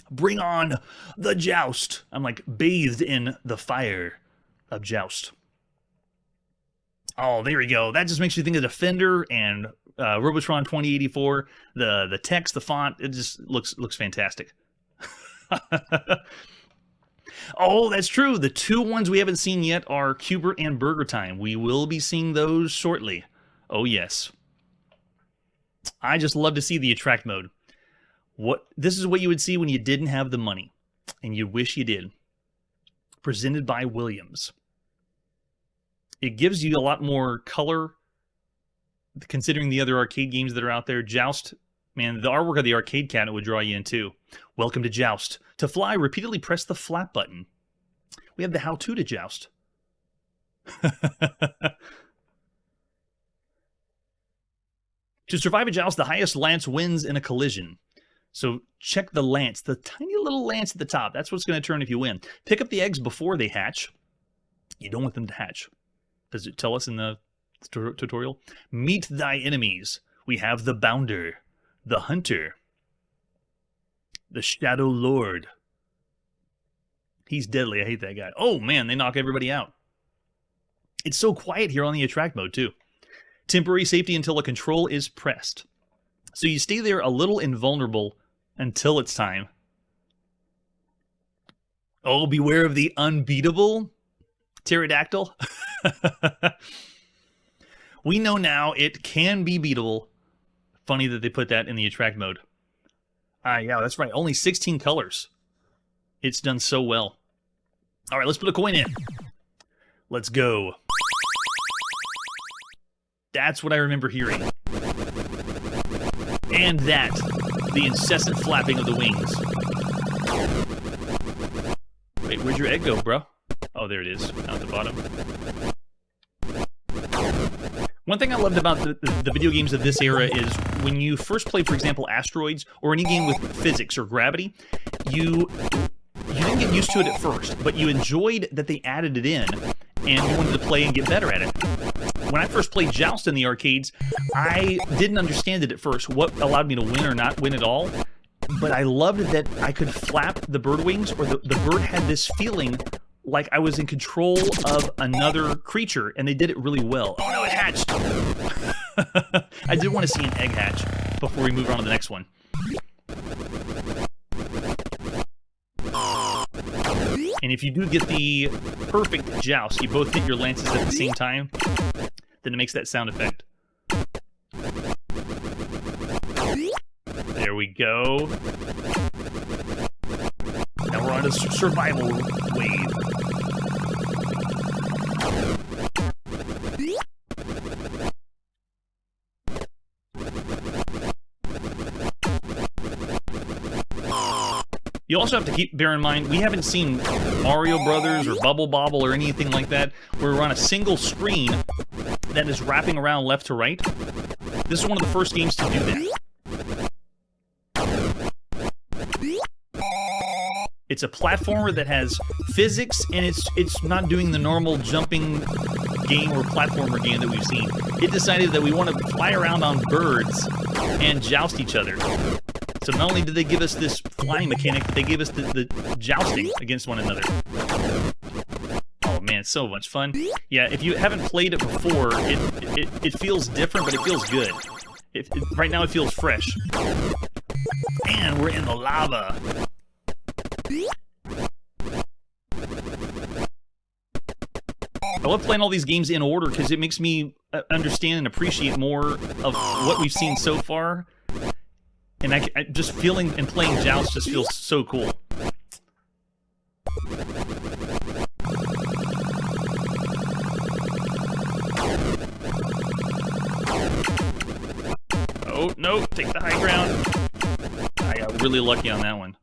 Bring on the Joust. I'm like bathed in the fire of Joust. Oh, there we go. That just makes you think of Defender and Robotron 2084. The text, the font, it just looks fantastic. Oh, that's true. The 2 ones we haven't seen yet are Cubert and Burger Time. We will be seeing those shortly. Oh, yes. I just love to see the attract mode. This is what you would see when you didn't have the money, and you wish you did. Presented by Williams. It gives you a lot more color, considering the other arcade games that are out there. Joust, man, the artwork of the arcade cabinet would draw you in too. Welcome to Joust. To fly, repeatedly press the flap button. We have the how-to to Joust. To survive a joust, the highest lance wins in a collision. So check the lance, the tiny little lance at the top. That's what's going to turn if you win. Pick up the eggs before they hatch. You don't want them to hatch. Does it tell us in the tutorial? Meet thy enemies. We have the Bounder, the Hunter, the Shadow Lord. He's deadly. I hate that guy. Oh, man, they knock everybody out. It's so quiet here on the attract mode, too. Temporary safety until a control is pressed. So you stay there a little invulnerable until it's time. Oh, beware of the unbeatable pterodactyl. We know now it can be beatable. Funny that they put that in the attract mode. Yeah, that's right. Only 16 colors. It's done so well. All right, let's put a coin in. Let's go. That's what I remember hearing. And that, the incessant flapping of the wings. Wait, where'd your egg go, bro? Oh, there it is, out at the bottom. One thing I loved about the video games of this era is when you first play, for example, Asteroids, or any game with physics or gravity, you didn't get used to it at first, but you enjoyed that they added it in, and you wanted to play and get better at it. When I first played Joust in the arcades, I didn't understand it at first, what allowed me to win or not win at all, but I loved that I could flap the bird wings, or the bird had this feeling like I was in control of another creature, and they did it really well. Oh no, it hatched! I did want to see an egg hatch before we move on to the next one. And if you do get the perfect joust, you both hit your lances at the same time, then it makes that sound effect. There we go. Now we're on a survival wave. You also have to bear in mind, we haven't seen Mario Brothers or Bubble Bobble or anything like that, where we're on a single screen that is wrapping around left to right. This is one of the first games to do that. It's a platformer that has physics, and it's not doing the normal jumping game or platformer game that we've seen. It decided that we want to fly around on birds and joust each other. So not only did they give us this flying mechanic, but they gave us the jousting against one another. Oh man, it's so much fun. Yeah, if you haven't played it before, it feels different, but it feels good. Right now it feels fresh. And we're in the lava. I love playing all these games in order because it makes me understand and appreciate more of what we've seen so far. And I just feeling and playing Joust just feels so cool. Oh, no, take the high ground. I got really lucky on that one.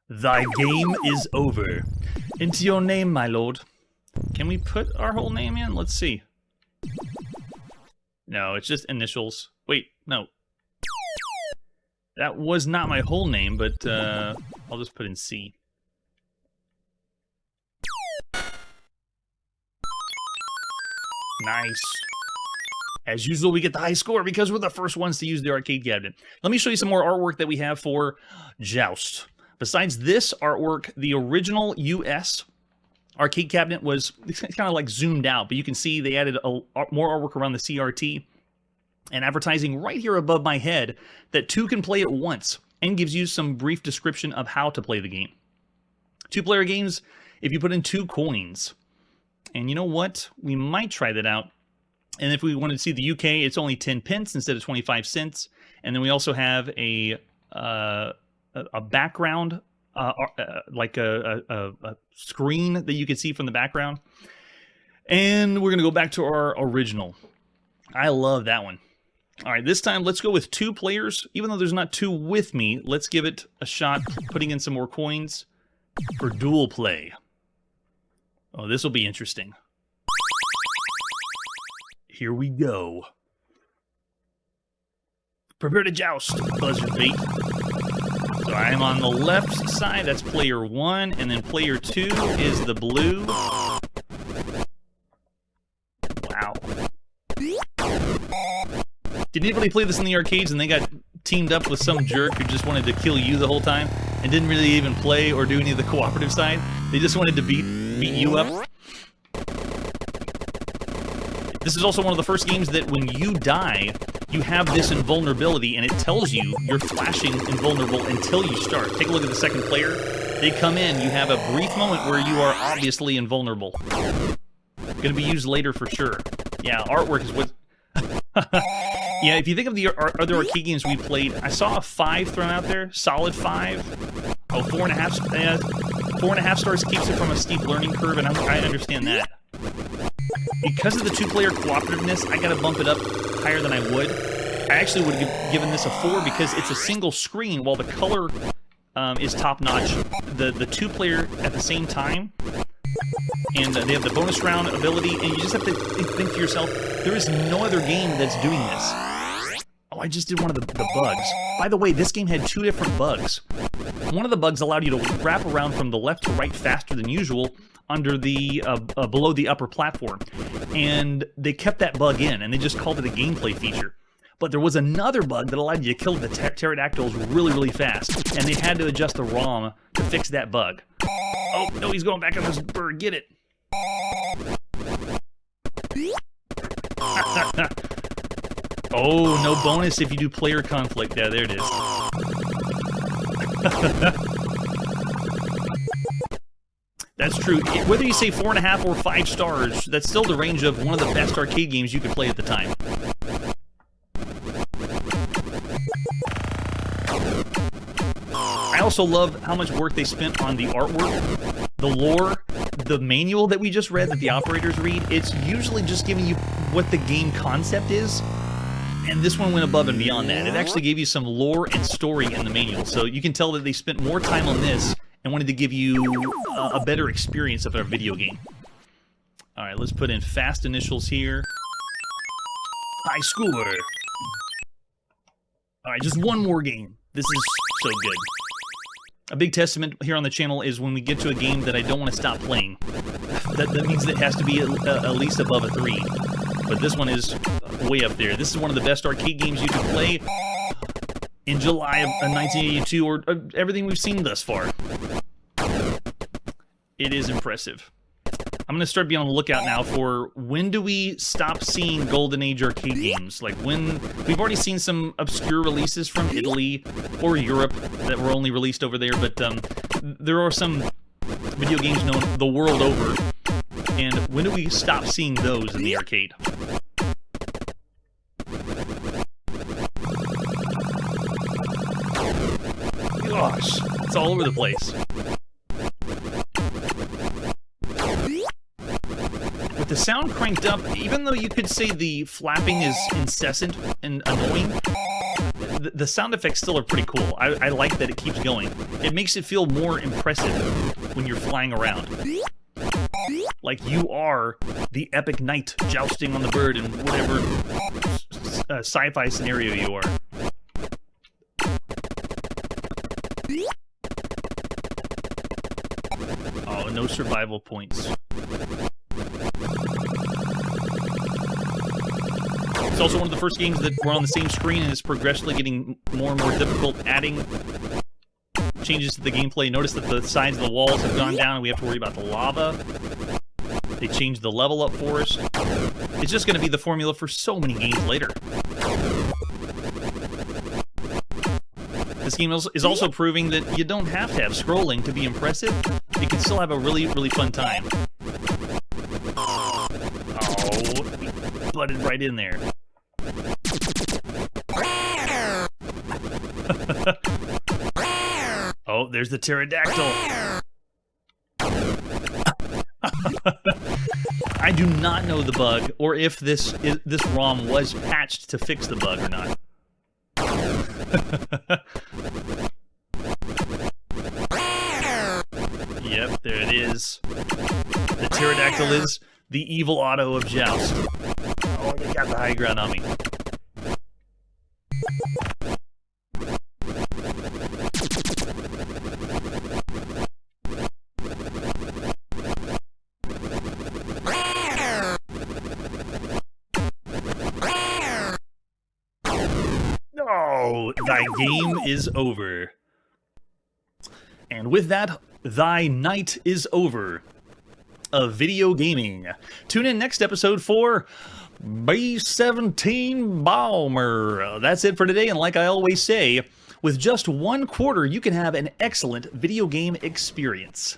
Thy game is over. Into your name, my lord. Can we put our whole name in? Let's see. No, it's just initials. Wait, no. That was not my whole name, but I'll just put in C. Nice. As usual, we get the high score because we're the first ones to use the arcade cabinet. Let me show you some more artwork that we have for Joust. Besides this artwork, the original US arcade cabinet was kind of like zoomed out, but you can see they added more artwork around the CRT and advertising right here above my head that two can play at once and gives you some brief description of how to play the game. Two-player games, if you put in 2 coins. And you know what? We might try that out. And if we wanted to see the UK, it's only 10 pence instead of 25 cents. And then we also have a background, like a screen that you can see from the background. And we're going to go back to our original. I love that one. All right, this time let's go with 2 players. Even though there's not 2 with me, let's give it a shot putting in some more coins for dual play. Oh, this will be interesting. Here we go. Prepare to joust, buzzard bait. So I'm on the left side, that's player 1, and then player 2 is the blue. Wow. Did anybody play this in the arcades and they got teamed up with some jerk who just wanted to kill you the whole time and didn't really even play or do any of the cooperative side? They just wanted to beat you up? This is also one of the first games that when you die, you have this invulnerability, and it tells you you're flashing invulnerable until you start. Take a look at the second player. They come in, you have a brief moment where you are obviously invulnerable. Gonna be used later for sure. Yeah, artwork is what... Yeah, if you think of the other arcade games we played, I saw a 5 thrown out there, solid 5. Oh, 4.5, 4.5 stars keeps it from a steep learning curve, and I understand that. Because of the 2-player cooperativeness, I gotta bump it up higher than I would. I actually would have given this a 4 because it's a single screen while the color is top-notch. The 2-player at the same time, and they have the bonus round ability, and you just have to think to yourself, there is no other game that's doing this. Oh, I just did one of the bugs. By the way, this game had 2 different bugs. One of the bugs allowed you to wrap around from the left to right faster than usual under the below the upper platform, and they kept that bug in, and they just called it a gameplay feature. But there was another bug that allowed you to kill the pterodactyls really, really fast, and they had to adjust the ROM to fix that bug. Oh, no, he's going back on this bird. Get it. Oh, no bonus if you do player conflict. Yeah, there it is. That's true. Whether you say 4.5 or 5 stars, that's still the range of one of the best arcade games you could play at the time. I also love how much work they spent on the artwork, the lore, the manual that we just read that the operators read. It's usually just giving you what the game concept is, and this one went above and beyond that. It actually gave you some lore and story in the manual, so you can tell that they spent more time on this and wanted to give you a better experience of a video game. Alright, let's put in fast initials here. High score. Alright, just one more game. This is so good. A big testament here on the channel is when we get to a game that I don't want to stop playing. That means it has to be at least above a 3. But this one is way up there. This is one of the best arcade games you can play in July of 1982, or everything we've seen thus far. It is impressive. I'm going to start being on the lookout now for when do we stop seeing Golden Age arcade games? Like when... We've already seen some obscure releases from Italy or Europe that were only released over there, but there are some video games known the world over. And when do we stop seeing those in the arcade? Gosh, it's all over the place. With the sound cranked up, even though you could say the flapping is incessant and annoying, the sound effects still are pretty cool. I like that it keeps going. It makes it feel more impressive when you're flying around. Like you are the epic knight jousting on the bird in whatever sci-fi scenario you are. Oh, no survival points. It's also one of the first games that were on the same screen and is progressively getting more and more difficult, adding changes to the gameplay. Notice that the sides of the walls have gone down and we have to worry about the lava. They changed the level up for us. It's just going to be the formula for so many games later. This game is also proving that you don't have to have scrolling to be impressive. You can still have a really, really fun time. Oh, butted right in there. Oh, there's the pterodactyl. I do not know the bug, or if this ROM was patched to fix the bug or not. Yep, there it is. The pterodactyl is the evil auto of Joust. Oh, they got the high ground on me. Oh, thy game is over. And with that, thy night is over of video gaming. Tune in next episode for B-17 Bomber. That's it for today, and like I always say, with just 1/4, you can have an excellent video game experience.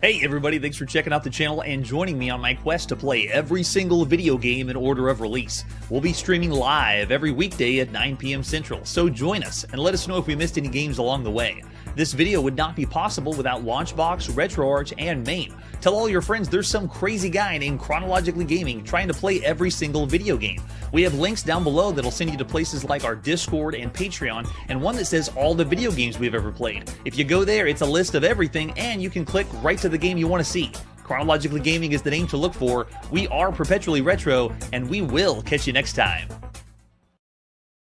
Hey everybody, thanks for checking out the channel and joining me on my quest to play every single video game in order of release. We'll be streaming live every weekday at 9 p.m. Central, so join us and let us know if we missed any games along the way. This video would not be possible without Launchbox, RetroArch, and MAME. Tell all your friends there's some crazy guy named Chronologically Gaming trying to play every single video game. We have links down below that'll send you to places like our Discord and Patreon, and one that says all the video games we've ever played. If you go there, it's a list of everything, and you can click right to the game you want to see. Chronologically Gaming is the name to look for. We are perpetually retro, and we will catch you next time.